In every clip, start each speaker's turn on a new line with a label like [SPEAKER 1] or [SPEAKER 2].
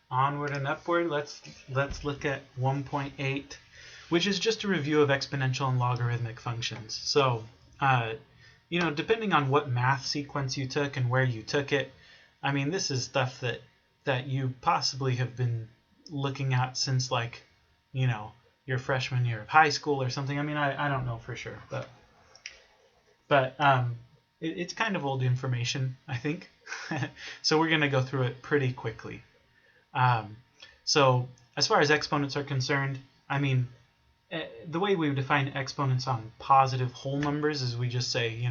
[SPEAKER 1] Onward and upward. Let's look at 1.8, which is just a review of exponential and logarithmic functions. So, depending on what math sequence you took and where you took it, I mean, this is stuff that you possibly have been looking at since, like, your freshman year of high school or something. I mean, I don't know for sure, but it's kind of old information, I think. So we're going to go through it pretty quickly. So as far as exponents are concerned, I mean, the way we define exponents on positive whole numbers is we just say,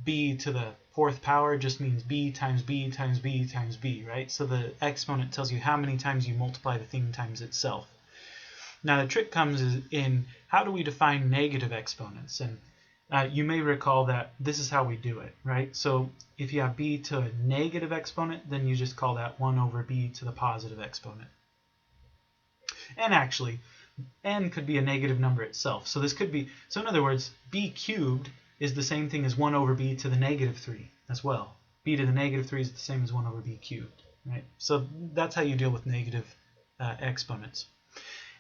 [SPEAKER 1] b to the fourth power just means b times b times b times b, right? So the exponent tells you how many times you multiply the thing times itself. Now the trick comes in how do we define negative exponents? And you may recall that this is how we do it, right? So if you have b to a negative exponent, then you just call that 1 over b to the positive exponent. And actually, n could be a negative number itself. So this could be, so in other words, b cubed is the same thing as 1 over b to the negative 3 as well. B to the negative 3 is the same as 1 over b cubed, right? So that's how you deal with negative exponents.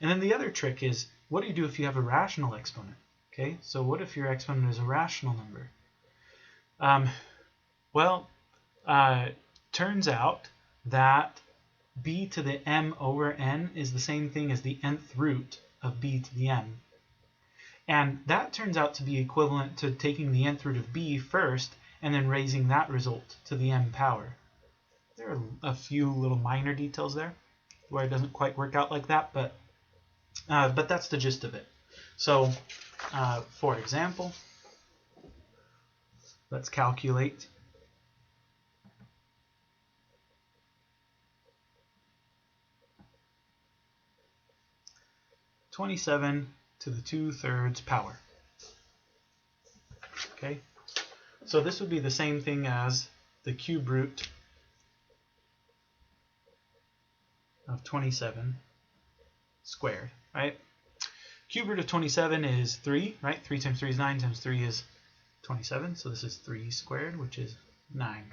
[SPEAKER 1] And then the other trick is, what do you do if you have a rational exponent? Okay, so what if your exponent is a rational number? Turns out that b to the m over n is the same thing as the nth root of b to the m. And that turns out to be equivalent to taking the nth root of b first and then raising that result to the m power. There are a few little minor details there where it doesn't quite work out like that, but that's the gist of it. So, for example, let's calculate 27 to the 2/3 power. Okay, so this would be the same thing as the cube root of 27 squared, right? Cube root of 27 is 3, right? 3 times 3 is 9 times 3 is 27, so this is 3 squared, which is 9.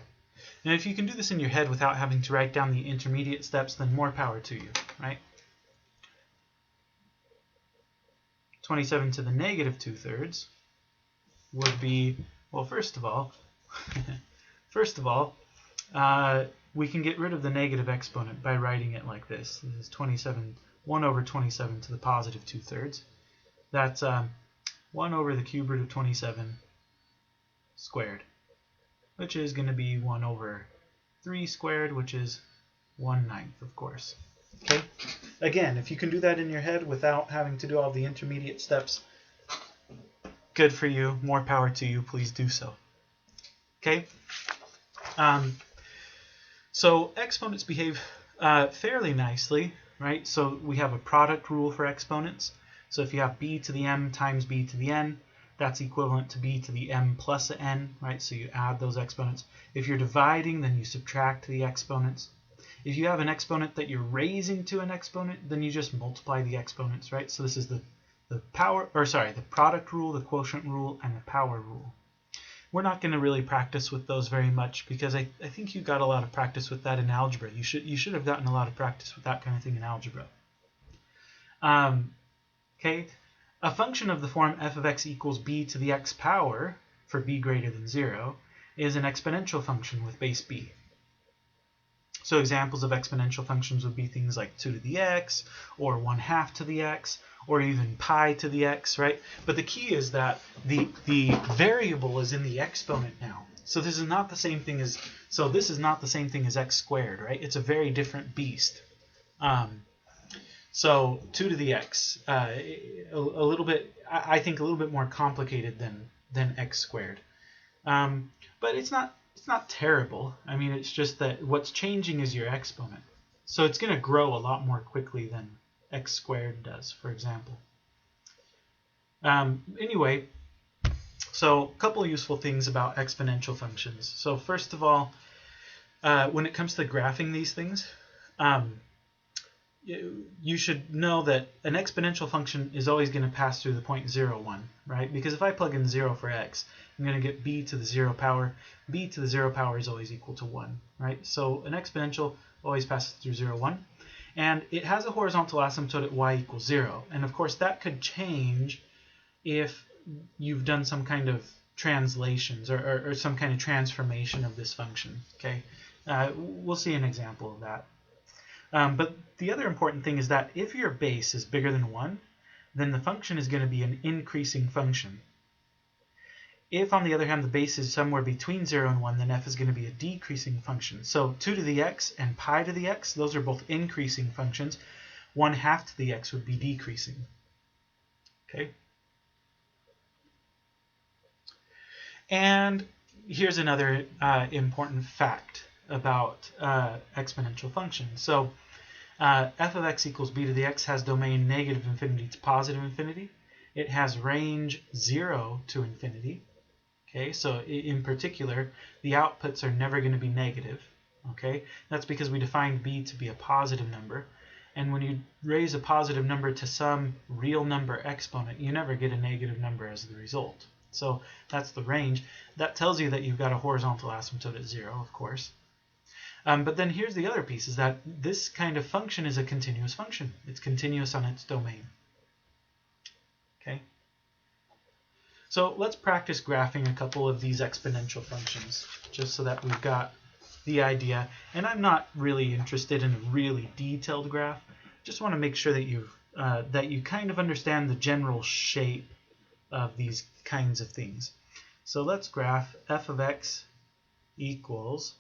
[SPEAKER 1] And if you can do this in your head without having to write down the intermediate steps, then more power to you, right? 27 to the negative 2/3 would be, well, first of all, we can get rid of the negative exponent by writing it like this. This is 1 over 27 to the positive 2/3. That's 1 over the cube root of 27 squared, which is going to be 1 over 3 squared, which is 1/9, of course. Okay. Again, if you can do that in your head without having to do all the intermediate steps, good for you. More power to you. Please do so. Okay. So exponents behave fairly nicely, right? So we have a product rule for exponents. So if you have b to the m times b to the n, that's equivalent to b to the m plus n, right? So you add those exponents. If you're dividing, then you subtract the exponents. If you have an exponent that you're raising to an exponent, then you just multiply the exponents, right? So this is the product rule, the quotient rule, and the power rule. We're not going to really practice with those very much because I think you got a lot of practice with that in algebra. You should have gotten a lot of practice with that kind of thing in algebra. Okay, a function of the form f of x equals b to the x power for b greater than 0 is an exponential function with base b. So examples of exponential functions would be things like 2 to the x, or 1/2 to the x, or even pi to the x, right? But the key is that the variable is in the exponent now. So this is not the same thing as x squared, right? It's a very different beast. So 2 to the x, a little bit, I think a little bit more complicated than x squared. But it's not terrible. I mean, it's just that what's changing is your exponent. So it's going to grow a lot more quickly than x squared does, for example. Anyway, so a couple of useful things about exponential functions. So first of all, when it comes to graphing these things, you should know that an exponential function is always going to pass through the point 0, 1, right? Because if I plug in 0 for x, I'm going to get b to the 0 power. B to the 0 power is always equal to 1, right? So an exponential always passes through 0, 1. And it has a horizontal asymptote at y equals 0. And of course that could change if you've done some kind of translations or some kind of transformation of this function. Okay, we'll see an example of that. But the other important thing is that if your base is bigger than 1, then the function is going to be an increasing function. If, on the other hand, the base is somewhere between 0 and 1, then f is going to be a decreasing function. So 2 to the x and pi to the x, those are both increasing functions. 1/2 to the x would be decreasing. Okay. And here's another important fact about exponential functions. So f of x equals b to the x has domain negative infinity to positive infinity. It has range 0 to infinity. Okay, so in particular, the outputs are never going to be negative. Okay, that's because we defined b to be a positive number. And when you raise a positive number to some real number exponent, you never get a negative number as the result. So that's the range. That tells you that you've got a horizontal asymptote at 0, of course. But then here's the other piece, is that this kind of function is a continuous function. It's continuous on its domain. Okay. So let's practice graphing a couple of these exponential functions, just so that we've got the idea. And I'm not really interested in a really detailed graph. Just want to make sure that you kind of understand the general shape of these kinds of things. So let's graph f of x equals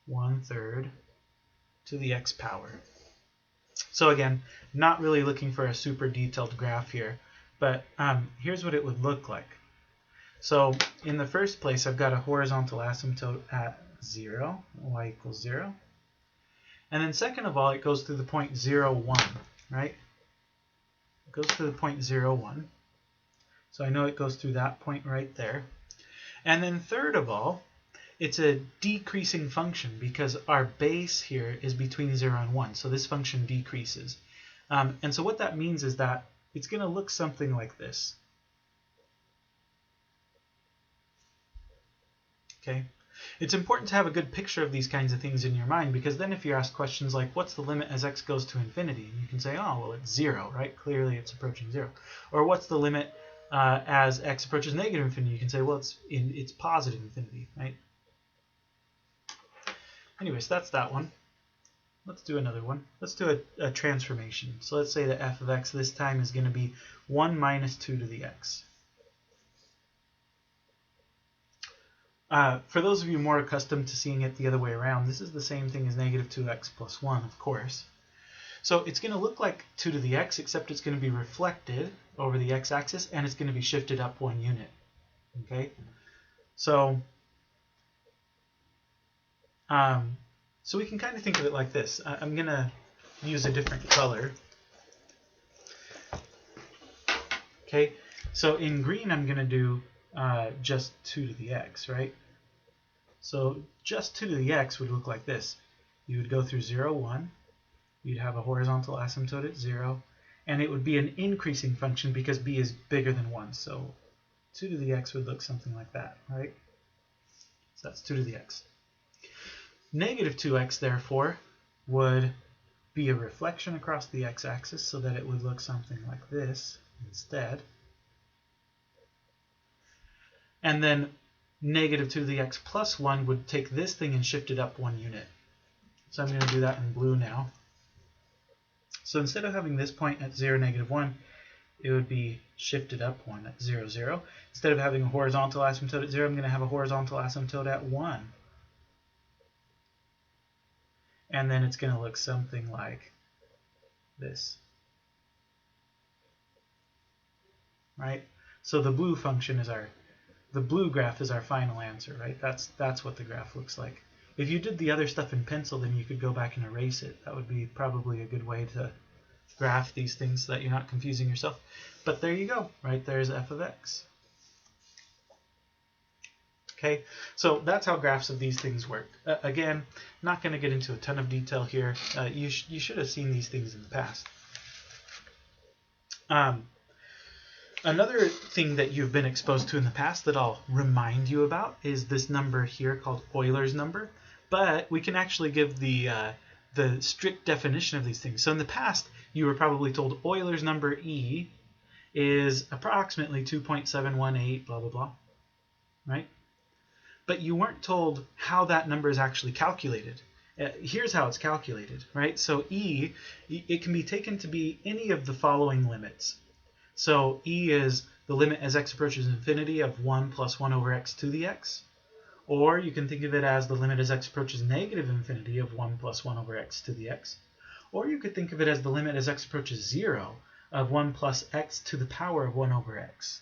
[SPEAKER 1] 1/3 to the x power. So again, not really looking for a super detailed graph here, but here's what it would look like. So in the first place, I've got a horizontal asymptote at 0, y equals 0. And then second of all, it goes through the point 0, 1, right? It goes through the point 0, 1. So I know it goes through that point right there. And then third of all, it's a decreasing function because our base here is between 0 and 1. So this function decreases. And so what that means is that it's going to look something like this. Okay. It's important to have a good picture of these kinds of things in your mind, because then if you're asked questions like, what's the limit as x goes to infinity? And you can say, oh, well, it's 0, right? Clearly it's approaching 0. Or what's the limit as x approaches negative infinity? You can say, well, it's positive infinity, right? Anyways, that's that one. Let's do another one. Let's do a transformation. So let's say that f of x this time is going to be 1 minus 2 to the x. For those of you more accustomed to seeing it the other way around, this is the same thing as negative 2x plus 1, of course. So it's going to look like 2 to the x, except it's going to be reflected over the x-axis, and it's going to be shifted up 1 unit. Okay? So we can kind of think of it like this. I'm going to use a different color. Okay? So in green, I'm going to do just 2 to the x, right? So just 2 to the x would look like this. You would go through 0, 1. You'd have a horizontal asymptote at 0. And it would be an increasing function because b is bigger than 1. So 2 to the x would look something like that, right? So that's 2 to the x. Negative 2x, therefore, would be a reflection across the x-axis so that it would look something like this instead. And then negative 2 to the x plus 1 would take this thing and shift it up 1 unit. So I'm going to do that in blue now. So instead of having this point at 0, negative 1, it would be shifted up 1 at 0, 0. Instead of having a horizontal asymptote at 0, I'm going to have a horizontal asymptote at 1. And then it's going to look something like this. Right? So the blue function is the blue graph is our final answer, right? That's what the graph looks like. If you did the other stuff in pencil, then you could go back and erase it. That would be probably a good way to graph these things so that you're not confusing yourself. But there you go, right? There's f of x. Okay, so that's how graphs of these things work. Again, not going to get into a ton of detail here. You should have seen these things in the past. Another thing that you've been exposed to in the past that I'll remind you about is this number here called Euler's number. But we can actually give the the strict definition of these things. So in the past, you were probably told Euler's number E is approximately 2.718, blah, blah, blah, right? But you weren't told how that number is actually calculated. Here's how it's calculated, right? So E, it can be taken to be any of the following limits. So E is the limit as x approaches infinity of 1 plus 1 over x to the x. Or you can think of it as the limit as x approaches negative infinity of 1 plus 1 over x to the x. Or you could think of it as the limit as x approaches 0 of 1 plus x to the power of 1 over x.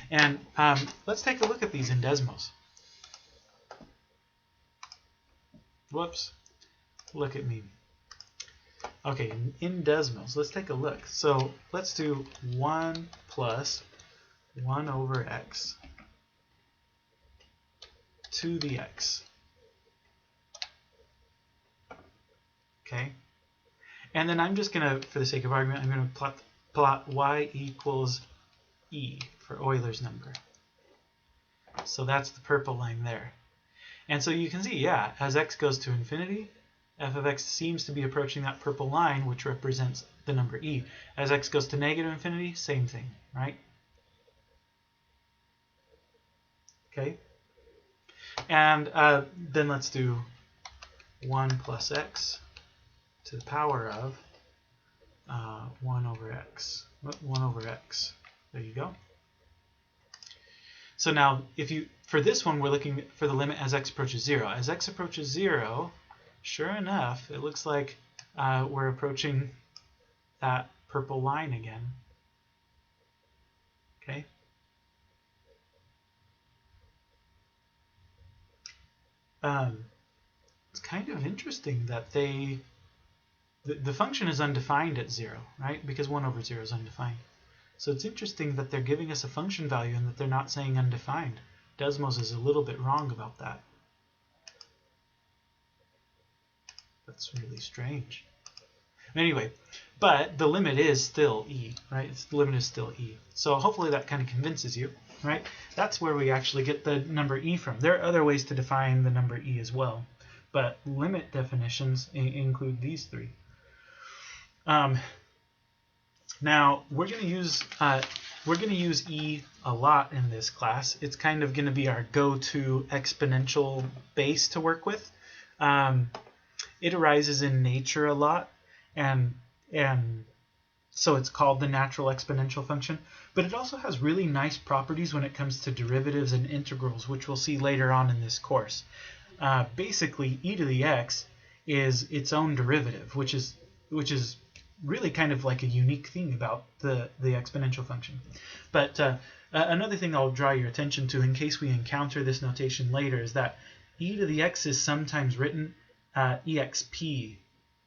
[SPEAKER 1] And let's take a look at these in Desmos. Whoops. Look at me. Okay, in Desmos, let's take a look. So let's do 1 plus 1 over x to the x. Okay. And then I'm just going to, for the sake of argument, I'm going to plot y equals E for Euler's number. So that's the purple line there. And so you can see, yeah, as x goes to infinity, f of x seems to be approaching that purple line, which represents the number E. As x goes to negative infinity, same thing, right? Okay. And then let's do 1 plus x to the power of 1 over x. 1 over x. There you go. So now, for this one, we're looking for the limit as x approaches 0. As x approaches 0, sure enough, it looks like we're approaching that purple line again. Okay. It's kind of interesting that the function is undefined at 0, right? Because 1 over 0 is undefined. So it's interesting that they're giving us a function value and that they're not saying undefined. Desmos is a little bit wrong about that. That's really strange. Anyway, but the limit is still E, right? The limit is still E. So hopefully that kind of convinces you, right? That's where we actually get the number E from. There are other ways to define the number E as well, but limit definitions include these three. Now we're going to use E a lot in this class. It's kind of going to be our go-to exponential base to work with. It arises in nature a lot, and so it's called the natural exponential function. But it also has really nice properties when it comes to derivatives and integrals, which we'll see later on in this course. Basically, e to the x is its own derivative, which is really kind of like a unique thing about the exponential function. But another thing I'll draw your attention to in case we encounter this notation later is that e to the x is sometimes written exp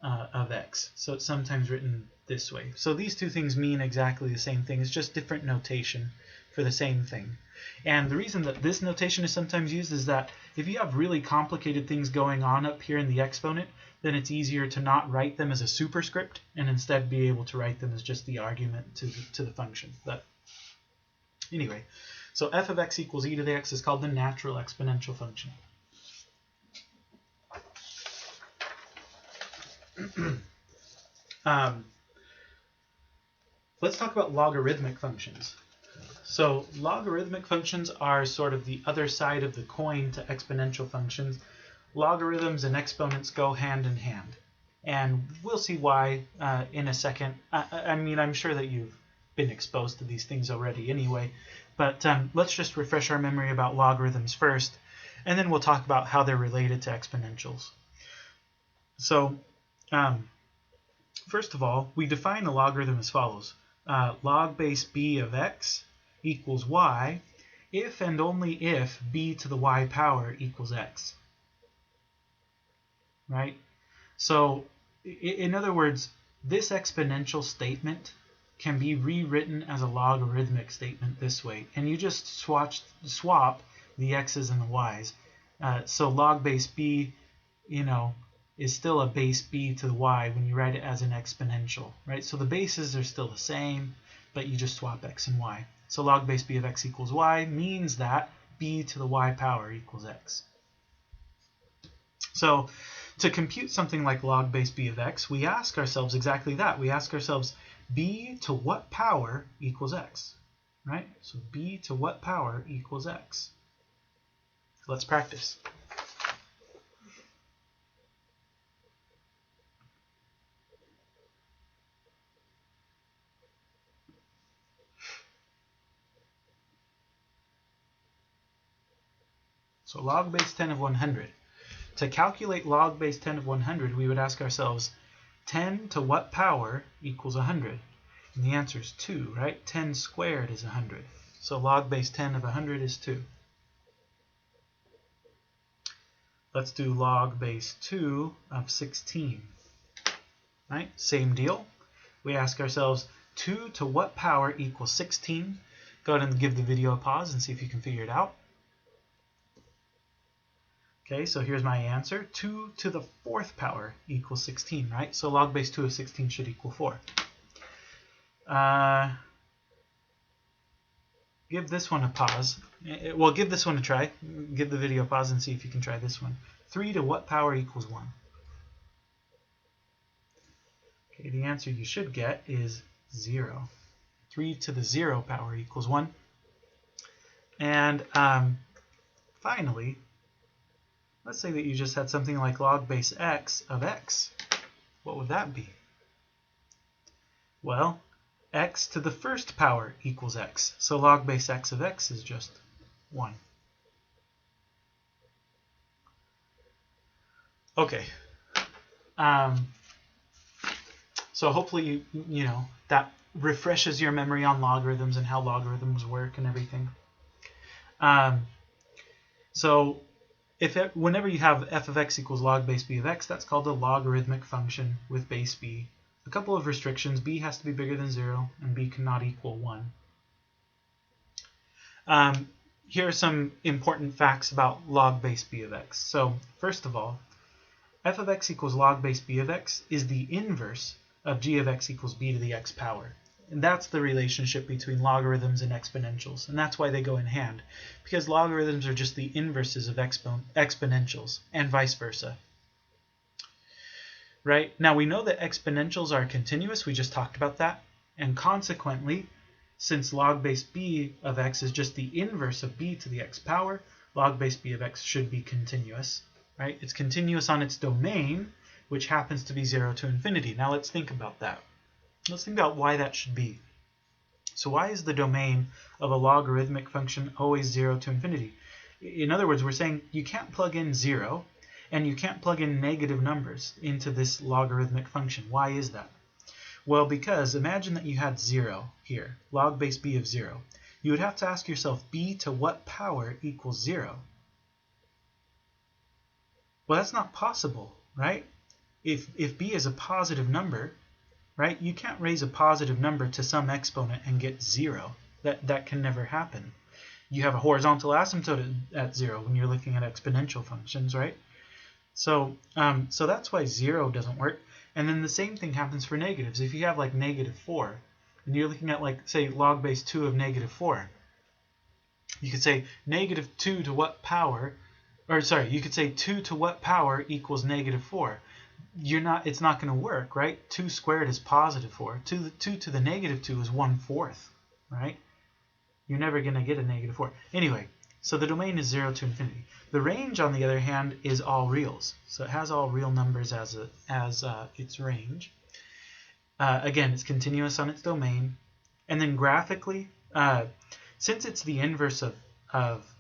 [SPEAKER 1] of x. So it's sometimes written this way. So these two things mean exactly the same thing. It's just different notation for the same thing. And the reason that this notation is sometimes used is that if you have really complicated things going on up here in the exponent, then it's easier to not write them as a superscript and instead be able to write them as just the argument to the function. But anyway, so f of x equals e to the x is called the natural exponential function. Let's talk about logarithmic functions. So logarithmic functions are sort of the other side of the coin to exponential functions. Logarithms and exponents go hand in hand, and we'll see why in a second. I mean, I'm sure that you've been exposed to these things already anyway, but let's just refresh our memory about logarithms first, and then we'll talk about how they're related to exponentials. So first of all, we define a logarithm as follows. Log base b of x equals y if and only if b to the y power equals x. Right? So, in other words, this exponential statement can be rewritten as a logarithmic statement this way. And you just swap the x's and the y's. So log base b, is still a base b to the y when you write it as an exponential, right? So the bases are still the same, but you just swap x and y. So log base b of x equals y means that b to the y power equals x. So to compute something like log base b of x, we ask ourselves exactly that. We ask ourselves, b to what power equals x, right? So b to what power equals x. So let's practice. So log base 10 of 100. To calculate log base 10 of 100, we would ask ourselves, 10 to what power equals 100? And the answer is 2, right? 10 squared is 100. So log base 10 of 100 is 2. Let's do log base 2 of 16. Right? Same deal. We ask ourselves, 2 to what power equals 16? Go ahead and give the video a pause and see if you can figure it out. Okay, so here's my answer. 2 to the 4th power equals 16, right? So log base 2 of 16 should equal 4. Give this one a pause. Well, give this one a try. Give the video a pause and see if you can try this one. 3 to what power equals 1? Okay, the answer you should get is 0. 3 to the 0 power equals 1. And finally, let's say that you just had something like log base x of x. What would that be? Well, x to the 1st power equals x. So log base x of x is just 1. Okay. So hopefully you know that refreshes your memory on logarithms and how logarithms work and everything. So whenever you have f of x equals log base b of x, that's called a logarithmic function with base b. A couple of restrictions: b has to be bigger than 0 and b cannot equal 1. Here are some important facts about log base b of x. So first of all, f of x equals log base b of x is the inverse of g of x equals b to the x power. And that's the relationship between logarithms and exponentials. And that's why they go in hand, because logarithms are just the inverses of exponentials and vice versa. Right? Now we know that exponentials are continuous. We just talked about that. And consequently, since log base b of x is just the inverse of b to the x power, log base b of x should be continuous. Right? It's continuous on its domain, which happens to be 0 to infinity. Now let's think about that. Let's think about why that should be. So why is the domain of a logarithmic function always 0 to infinity? In other words, we're saying you can't plug in 0 and you can't plug in negative numbers into this logarithmic function. Why is that? Well, because imagine that you had 0 here, log base b of 0. You would have to ask yourself, b to what power equals 0? Well, that's not possible, right? If b is a positive number, right, you can't raise a positive number to some exponent and get 0. That can never happen. You have a horizontal asymptote at 0 when you're looking at exponential functions, right? So that's why 0 doesn't work. And then the same thing happens for negatives. If you have like -4, and you're looking at like, say, log base 2 of -4, you could say -2 to what power, or sorry, you could say 2 to what power equals -4. It's not going to work, right? 2 squared is +4. 2 to the -2 is 1/4, right? You're never going to get a -4. Anyway, so the domain is 0 to infinity. The range, on the other hand, is all reals. So it has all real numbers as its range. Again, it's continuous on its domain. And then graphically, since it's the inverse of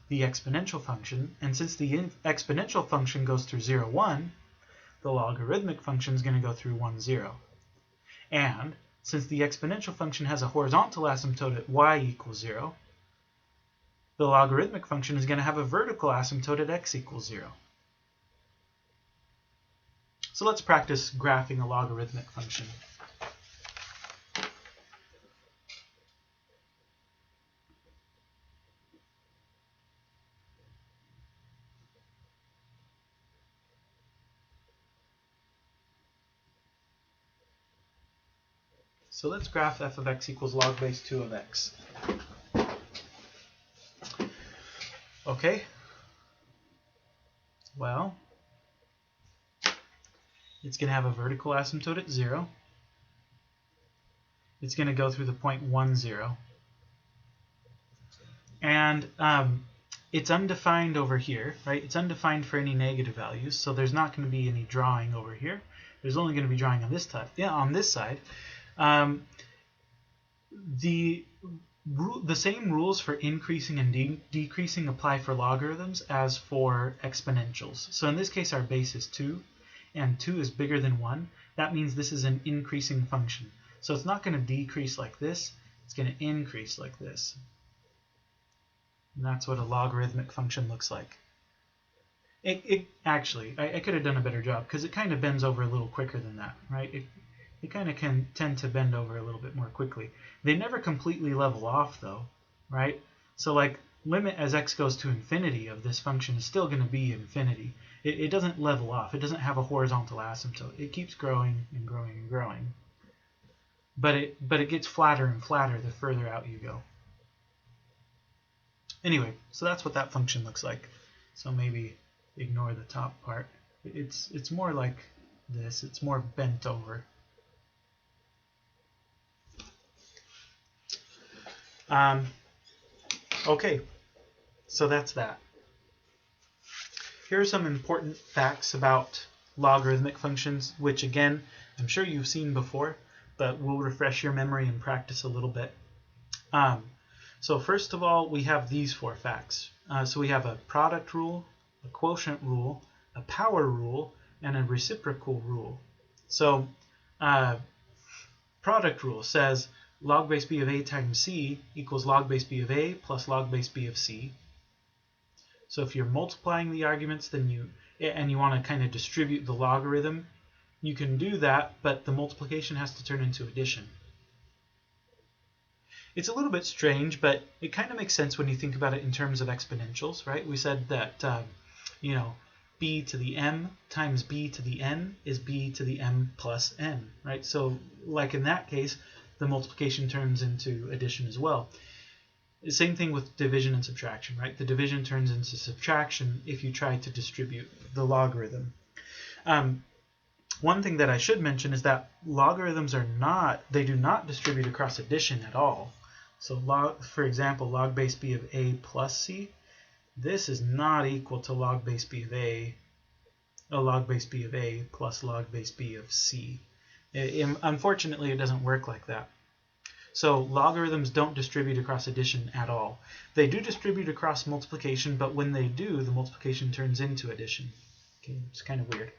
[SPEAKER 1] the exponential function, and since the exponential function goes through 0, 1, the logarithmic function is going to go through 1, 0. And since the exponential function has a horizontal asymptote at y equals 0, the logarithmic function is going to have a vertical asymptote at x equals 0. So let's practice graphing a logarithmic function. So let's graph f of x equals log base 2 of x. Okay. Well, It's going to have a vertical asymptote at 0. It's going to go through the point 1, 0. And it's undefined over here, right? It's undefined for any negative values, so there's not going to be any drawing over here. There's only going to be drawing on this side. Yeah, on this side. The same rules for increasing and decreasing apply for logarithms as for exponentials. So in this case, our base is 2, and 2 is bigger than 1. That means this is an increasing function. So it's not going to decrease like this. It's going to increase like this. And that's what a logarithmic function looks like. Actually, I could have done a better job because it kind of bends over a little quicker than that, right? It kind of can tend to bend over a little bit more quickly. They never completely level off though, right? So like limit as x goes to infinity of this function is still going to be infinity. It doesn't level off. It doesn't have a horizontal asymptote. It keeps growing and growing and growing. But it gets flatter and flatter the further out you go. Anyway, so that's what that function looks like. So maybe ignore the top part. It's more like this. It's more bent over. Okay, so that's that. Here are some important facts about logarithmic functions, which again, I'm sure you've seen before, but we'll refresh your memory and practice a little bit. So first of all, we have these 4 facts. So we have a product rule, a quotient rule, a power rule, and a reciprocal rule. So product rule says log base b of a times c equals log base b of a plus log base b of c. So if you're multiplying the arguments, then you want to kind of distribute the logarithm, you can do that, but the multiplication has to turn into addition. It's a little bit strange, but it kind of makes sense when you think about it in terms of exponentials, right? We said that b to the m times b to the n is b to the m plus n, right? So like in that case, the multiplication turns into addition as well. Same thing with division and subtraction, right? The division turns into subtraction if you try to distribute the logarithm. One thing that I should mention is that logarithms do not distribute across addition at all. So for example, log base b of a plus c, this is not equal to log base b of a plus log base b of c. Unfortunately, it doesn't work like that. So logarithms don't distribute across addition at all. They do distribute across multiplication, but when they do, the multiplication turns into addition. Okay, it's kind of weird.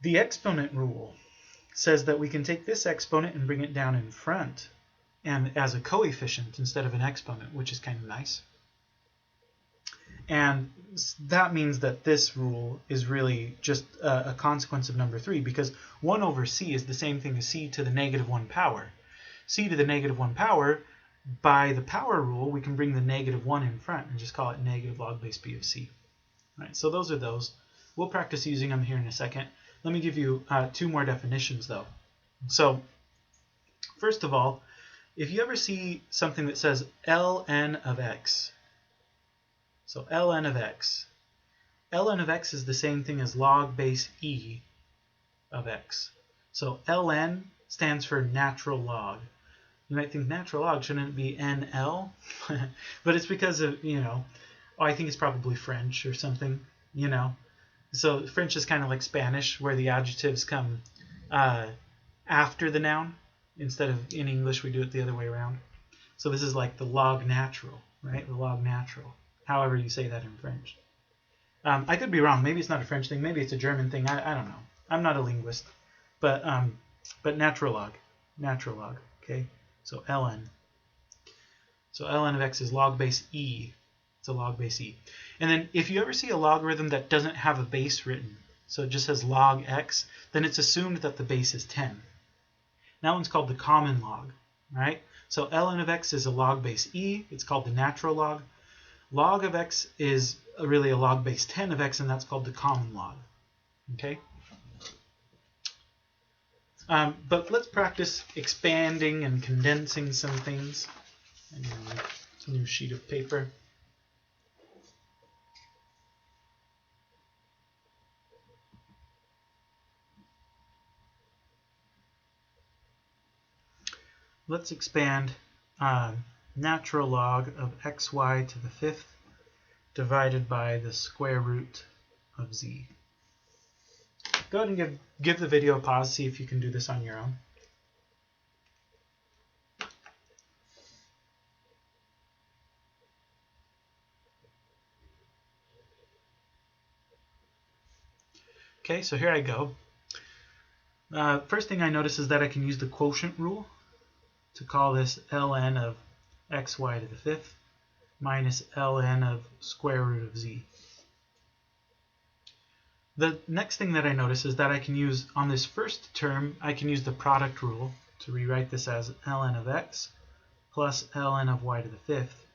[SPEAKER 1] The exponent rule says that we can take this exponent and bring it down in front and as a coefficient instead of an exponent, which is kind of nice. And that means that this rule is really just a consequence of number 3, because 1 over c is the same thing as c to the negative 1 power. C to the negative 1 power, by the power rule, we can bring the negative 1 in front and just call it negative log base b of c. All right, so those are those. We'll practice using them here in a second. Let me give you 2 more definitions, though. So first of all, if you ever see something that says ln of x, so ln of x. ln of x is the same thing as log base e of x. So ln stands for natural log. You might think natural log, shouldn't it be NL? But it's because of, I think it's probably French or something, So French is kind of like Spanish, where the adjectives come after the noun. Instead of in English, we do it the other way around. So this is like the log natural, right? The log natural. However you say that in French. I could be wrong. Maybe it's not a French thing. Maybe it's a German thing. I don't know. I'm not a linguist. But natural log. Natural log. Okay? So ln. So ln of x is log base e. It's a log base e. And then if you ever see a logarithm that doesn't have a base written, so it just says log x, then it's assumed that the base is 10. That one's called the common log, right? So ln of x is a log base e. It's called the natural log. Log of x is really a log base 10 of x, and that's called the common log. Okay? But let's practice expanding and condensing some things. And a new sheet of paper. let's expand natural log of xy to the fifth divided by the square root of z. Go ahead and give the video a pause, see if you can do this on your own. Okay, so here I go. First thing I notice is that I can use the quotient rule to call this ln of xy to the fifth minus ln of square root of z. The next thing that I notice is that I can use, on this first term, I can use the product rule to rewrite this as ln of x plus ln of y to the fifth.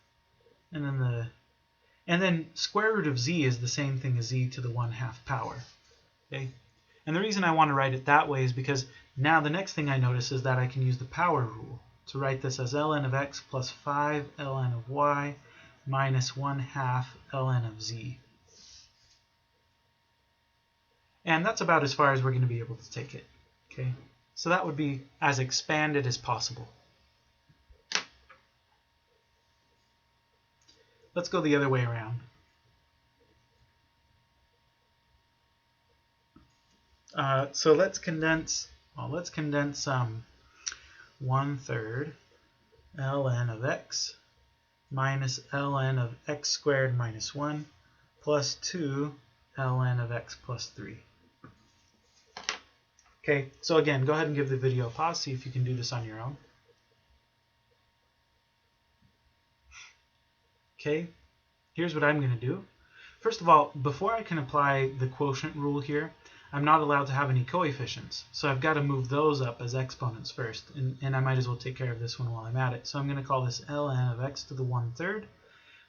[SPEAKER 1] And then square root of z is the same thing as z to the 1/2 power. Okay? And the reason I want to write it that way is because now the next thing I notice is that I can use the power rule to write this as ln of x plus 5 ln of y minus 1/2 ln of z. And that's about as far as we're going to be able to take it. Okay, so that would be as expanded as possible. Let's go the other way around. So let's condense 1/3 ln of x minus ln of x squared minus 1 plus 2 ln of x plus 3. Okay, so again, go ahead and give the video a pause, see if you can do this on your own. Okay, here's what I'm going to do. First of all, before I can apply the quotient rule here, I'm not allowed to have any coefficients. So I've got to move those up as exponents first, and I might as well take care of this one while I'm at it. So I'm going to call this ln of x to the 1/3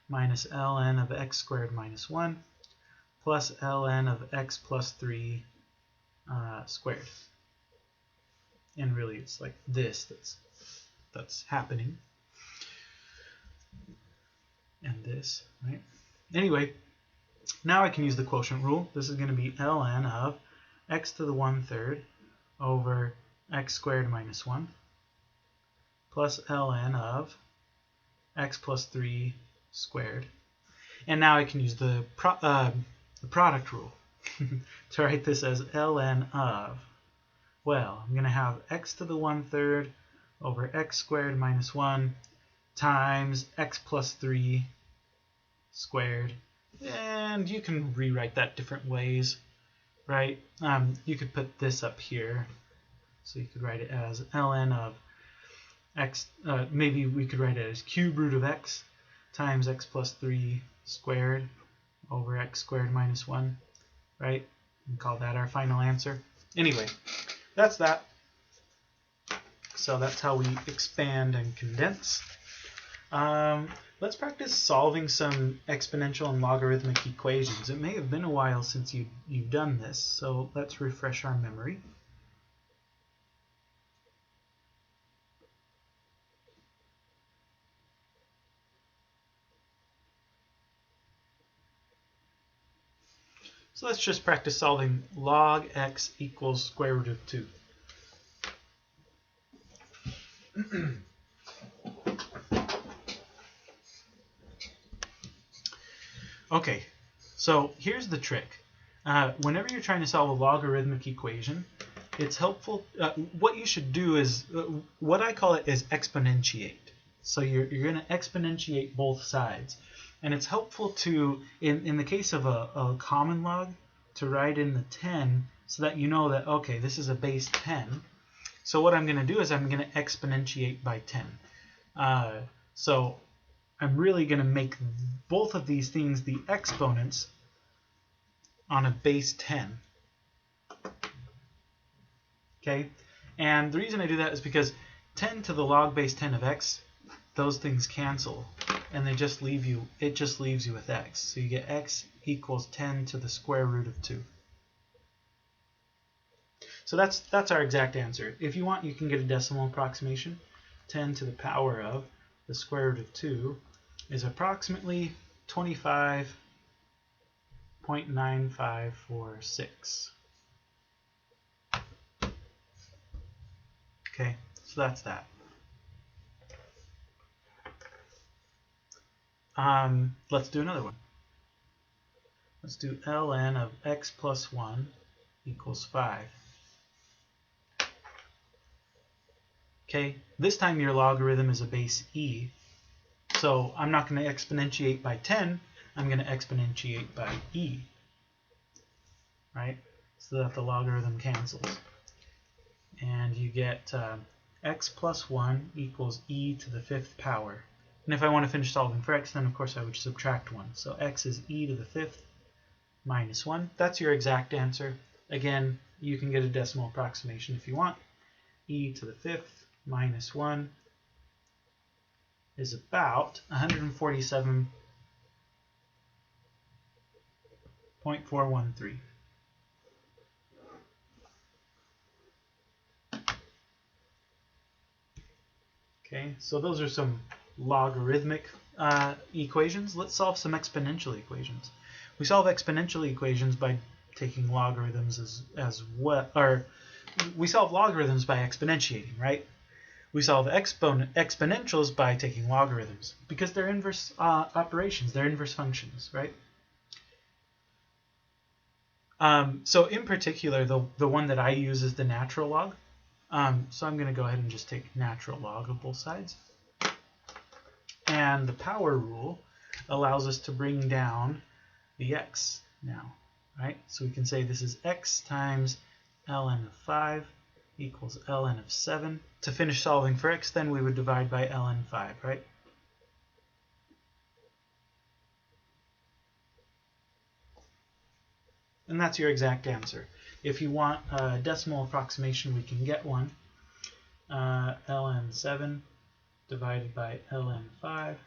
[SPEAKER 1] minus ln of x squared minus 1 plus ln of x plus 3 squared. And really it's like this that's happening. And this, right? Anyway, now I can use the quotient rule. This is going to be ln of x to the 1/3 over x squared minus 1 plus ln of x plus 3 squared. And now I can use the product rule to write this as ln of, well, I'm going to have x to the 1/3 over x squared minus 1 times x plus 3 squared. And you can rewrite that different ways, right? You could put this up here. So you could write it as ln of x, maybe we could write it as cube root of x times x plus 3 squared over x squared minus 1, right? And call that our final answer. Anyway, that's that. So that's how we expand and condense. Let's practice solving some exponential and logarithmic equations. It may have been a while since you've done this, so let's refresh our memory. So let's just practice solving log x equals square root of 2. Okay, so here's the trick. Whenever you're trying to solve a logarithmic equation, it's helpful. What you should do is, what I call it is exponentiate. So you're going to exponentiate both sides. And it's helpful to, in the case of a common log, to write in the 10 so that you know that, okay, this is a base 10. So what I'm going to do is I'm going to exponentiate by 10. So I'm really going to make both of these things the exponents on a base 10. Okay, and the reason I do that is because 10 to the log base 10 of x, those things cancel, and it just leaves you with x. So you get x equals 10 to the square root of 2. So that's our exact answer. If you want, you can get a decimal approximation. 10 to the power of the square root of 2 is approximately 25.9546. Okay, so that's that. Let's do another one. Let's do ln of x plus 1 equals 5. Okay, this time your logarithm is a base e. So I'm not going to exponentiate by 10, I'm going to exponentiate by e. Right? So that the logarithm cancels. And you get x plus 1 equals e to the 5th power. And if I want to finish solving for x, then of course I would subtract 1. So x is e to the 5th minus 1. That's your exact answer. Again, you can get a decimal approximation if you want. E to the 5th minus 1 is about 147.413. Okay, so those are some logarithmic equations. Let's solve some exponential equations. We solve exponential equations by taking logarithms as well, or we solve logarithms by exponentiating, right? We solve exponentials by taking logarithms because they're inverse operations, they're inverse functions, right? So in particular, the one that I use is the natural log. So I'm going to go ahead and just take natural log of both sides. And the power rule allows us to bring down the x now, right? So we can say this is x times ln of 5 equals ln of 7. To finish solving for x, then we would divide by ln 5, right? And that's your exact answer. If you want a decimal approximation, we can get one. Ln 7 divided by ln 5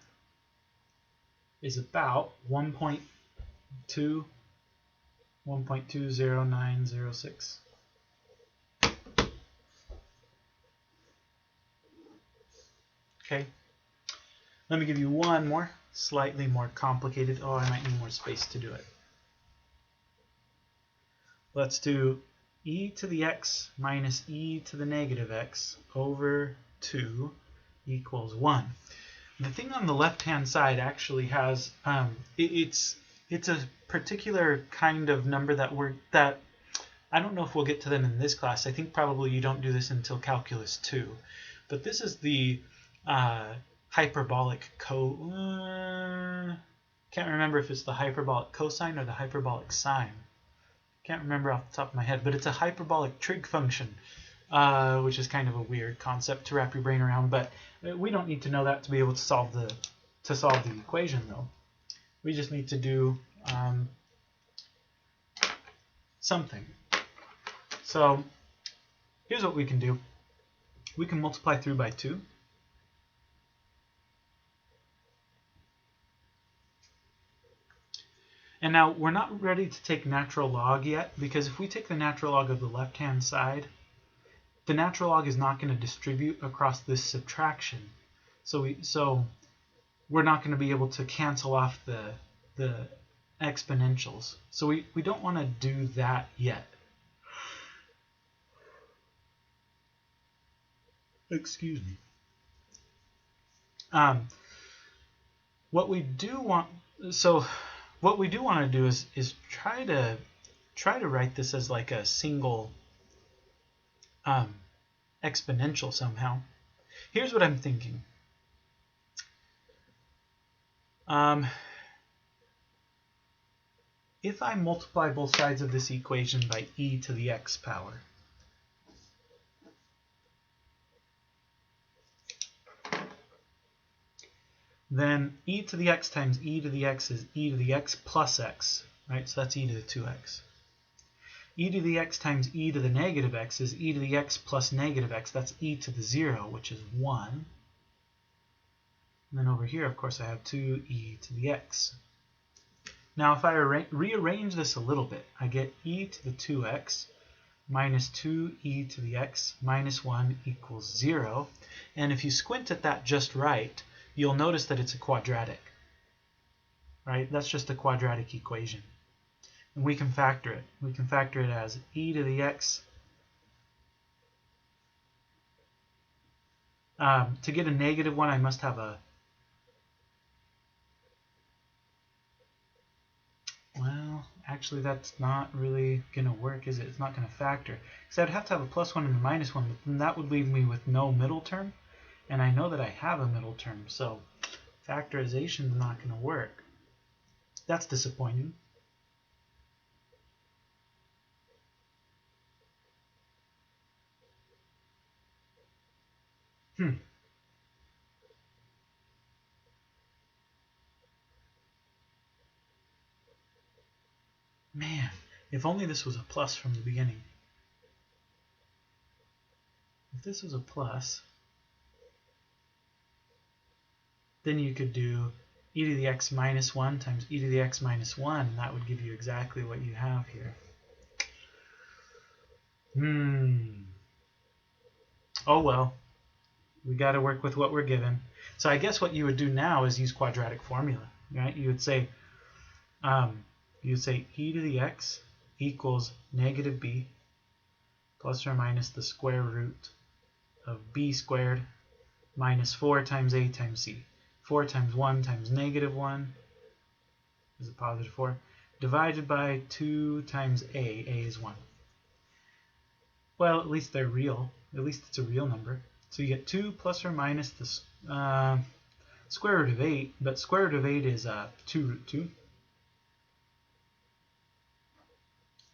[SPEAKER 1] is about 1.20906. Okay, let me give you one more, slightly more complicated. Oh, I might need more space to do it. Let's do e to the x minus e to the negative x over 2 equals 1. The thing on the left-hand side actually has, it's a particular kind of number that I don't know if we'll get to them in this class. I think probably you don't do this until Calculus 2. But this is the hyperbolic can't remember if it's the hyperbolic cosine or the hyperbolic sine. Can't remember off the top of my head, but it's a hyperbolic trig function, which is kind of a weird concept to wrap your brain around. But we don't need to know that to be able to solve the equation, though. We just need to do something. So here's what we can do. We can multiply through by 2. And now we're not ready to take natural log yet, because if we take the natural log of the left-hand side, the natural log is not going to distribute across this subtraction. So we're not going to be able to cancel off the exponentials. So we don't want to do that yet. Excuse me. What we do want to do is try to write this as like a single exponential somehow. Here's what I'm thinking. If I multiply both sides of this equation by e to the x power, then e to the x times e to the x is e to the x plus x, right? So that's e to the 2x. E to the x times e to the negative x is e to the x plus negative x. That's e to the 0, which is 1. And then over here, of course, I have 2e to the x. Now, if I rearrange this a little bit, I get e to the 2x minus 2e to the x minus 1 equals 0. And if you squint at that just right, you'll notice that it's a quadratic, right? That's just a quadratic equation. And we can factor it. We can factor it as e to the x. To get a negative one, I must have a actually that's not really going to work, is it? It's not going to factor. Because I'd have to have a plus 1 and a minus 1, but then that would leave me with no middle term. And I know that I have a middle term, so factorization is not going to work. That's disappointing. Man, if only this was a plus from the beginning. If this was a plus, then you could do e to the x minus 1 times e to the x minus 1, and that would give you exactly what you have here. Oh well, we got to work with what we're given. So I guess what you would do now is use quadratic formula, right? You would say e to the x equals negative b plus or minus the square root of b squared minus 4 times a times c. 4 times 1 times negative 1 is a positive 4, divided by 2 times a is 1. Well, at least they're real. At least it's a real number. So you get 2 plus or minus the square root of 8, but square root of 8 is 2 root 2.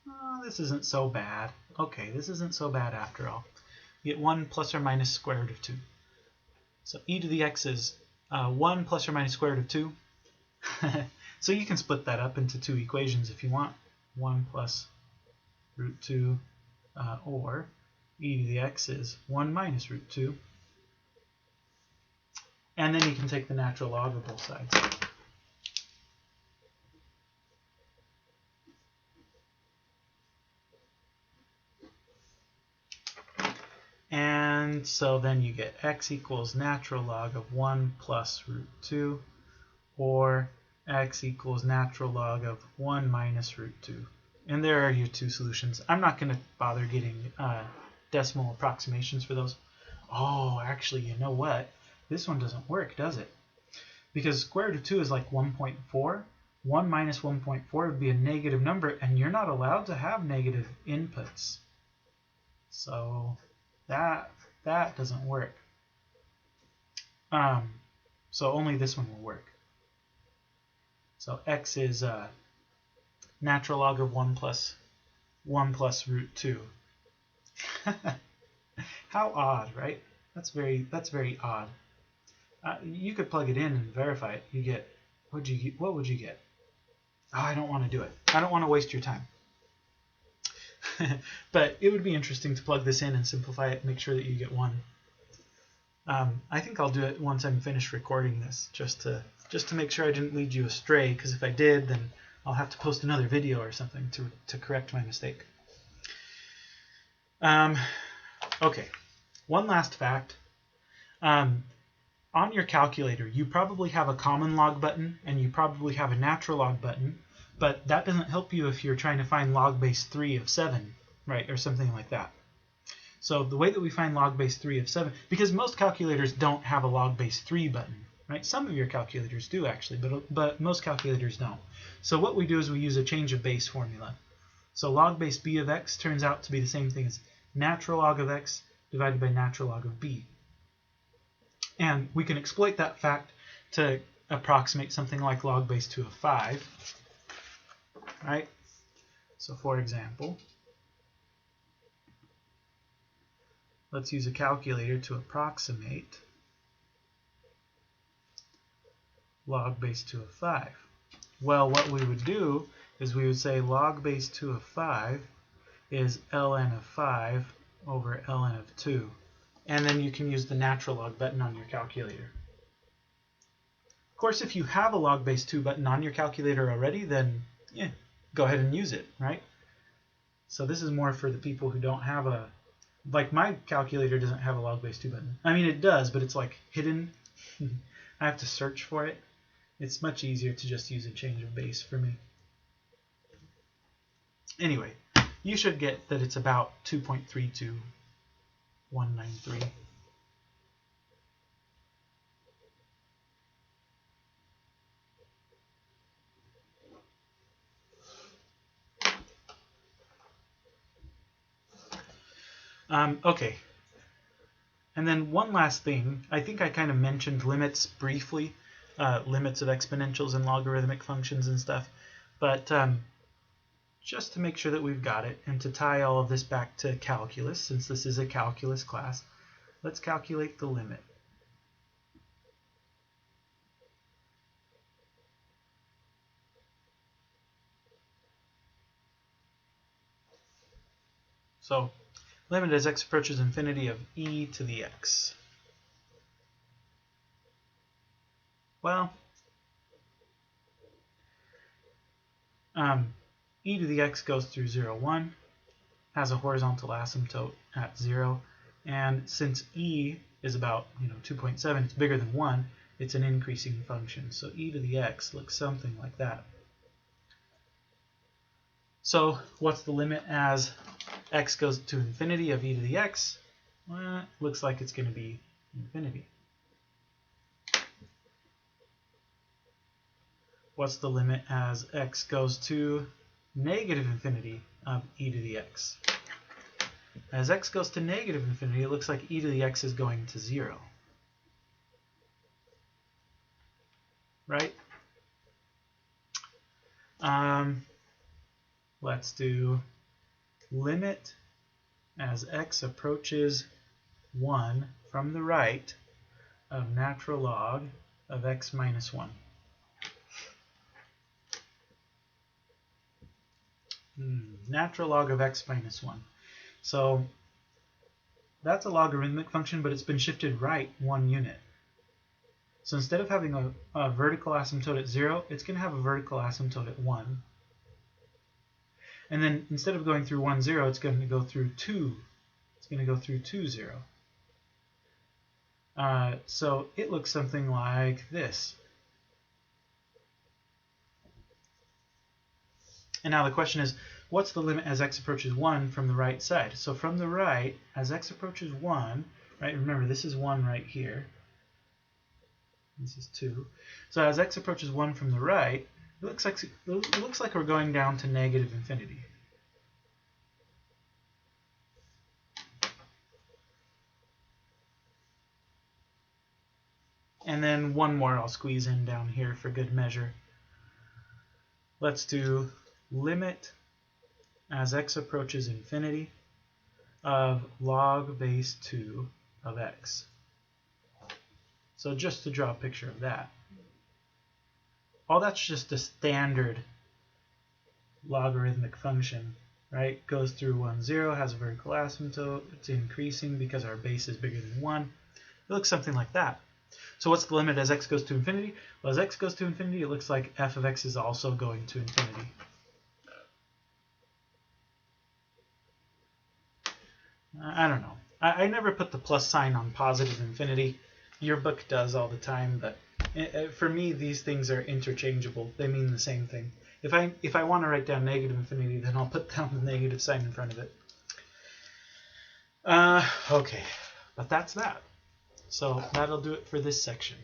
[SPEAKER 1] Oh, this isn't so bad. Okay, this isn't so bad after all. You get 1 plus or minus square root of 2. So e to the x is 1 plus or minus square root of 2. So you can split that up into two equations if you want. 1 plus root 2, or e to the x is 1 minus root 2. And then you can take the natural log of both sides. And so then you get x equals natural log of 1 plus root 2, or x equals natural log of 1 minus root 2. And there are your two solutions. I'm not going to bother getting decimal approximations for those. Oh, actually, you know what? This one doesn't work, does it? Because square root of 2 is like 1.4. 1 minus 1.4 would be a negative number, and you're not allowed to have negative inputs. So that doesn't work. So only this one will work. So x is natural log of 1 plus root 2. How odd, right? That's very odd. You could plug it in and verify it. You get what would you get? Oh, I don't want to do it. I don't want to waste your time. But it would be interesting to plug this in and simplify it and make sure that you get 1. I think I'll do it once I'm finished recording this, just to make sure I didn't lead you astray, because if I did, then I'll have to post another video or something to correct my mistake. Okay, one last fact. On your calculator, you probably have a common log button and you probably have a natural log button, but that doesn't help you if you're trying to find log base 3 of 7, right, or something like that. So the way that we find log base 3 of 7, because most calculators don't have a log base 3 button, right? Some of your calculators do actually, but most calculators don't. So what we do is we use a change of base formula. So log base b of x turns out to be the same thing as natural log of x divided by natural log of b. And we can exploit that fact to approximate something like log base 2 of 5, right? So for example, let's use a calculator to approximate log base 2 of 5. Well, what we would do is we would say log base 2 of 5 is ln of 5 over ln of 2. And then you can use the natural log button on your calculator. Of course, if you have a log base 2 button on your calculator already, then yeah, go ahead and use it, right? So this is more for the people who don't have a, like my calculator doesn't have a log base 2 button. I mean, it does, but it's like hidden. I have to search for it. It's much easier to just use a change of base for me. Anyway, you should get that it's about 2.32193. Okay. And then one last thing. I think I kind of mentioned limits briefly, limits of exponentials and logarithmic functions and stuff. But just to make sure that we've got it, and to tie all of this back to calculus, since this is a calculus class, let's calculate the limit. So, limit as x approaches infinity of e to the x. Well, e to the x goes through 0, 1, has a horizontal asymptote at 0, and since e is about 2.7, it's bigger than 1, it's an increasing function. So e to the x looks something like that. So what's the limit as x goes to infinity of e to the x? Well, it looks like it's going to be infinity. What's the limit as x goes to negative infinity of e to the x? As x goes to negative infinity, it looks like e to the x is going to 0. Right? Let's do limit as x approaches 1 from the right of natural log of x minus 1. Natural log of x minus 1. So that's a logarithmic function, but it's been shifted right 1 unit. So instead of having a vertical asymptote at 0, it's going to have a vertical asymptote at 1. And then instead of going through 1, 0, it's going to go through 2. It's going to go through 2, 0. So it looks something like this. And now the question is, what's the limit as x approaches 1 from the right side? So from the right, as x approaches 1, right? Remember, this is 1 right here. This is 2. So as x approaches 1 from the right, it looks like we're going down to negative infinity. And then one more I'll squeeze in down here for good measure. Let's do limit as x approaches infinity of log base 2 of x. So just to draw a picture of that. All that's just a standard logarithmic function, right? Goes through 1, 0, has a vertical asymptote, it's increasing because our base is bigger than 1. It looks something like that. So what's the limit as x goes to infinity? Well, as x goes to infinity, it looks like f of x is also going to infinity. I don't know. I never put the plus sign on positive infinity. Your book does all the time, but for me, these things are interchangeable. They mean the same thing. If I want to write down negative infinity, then I'll put down the negative sign in front of it. Okay, but that's that. So that'll do it for this section.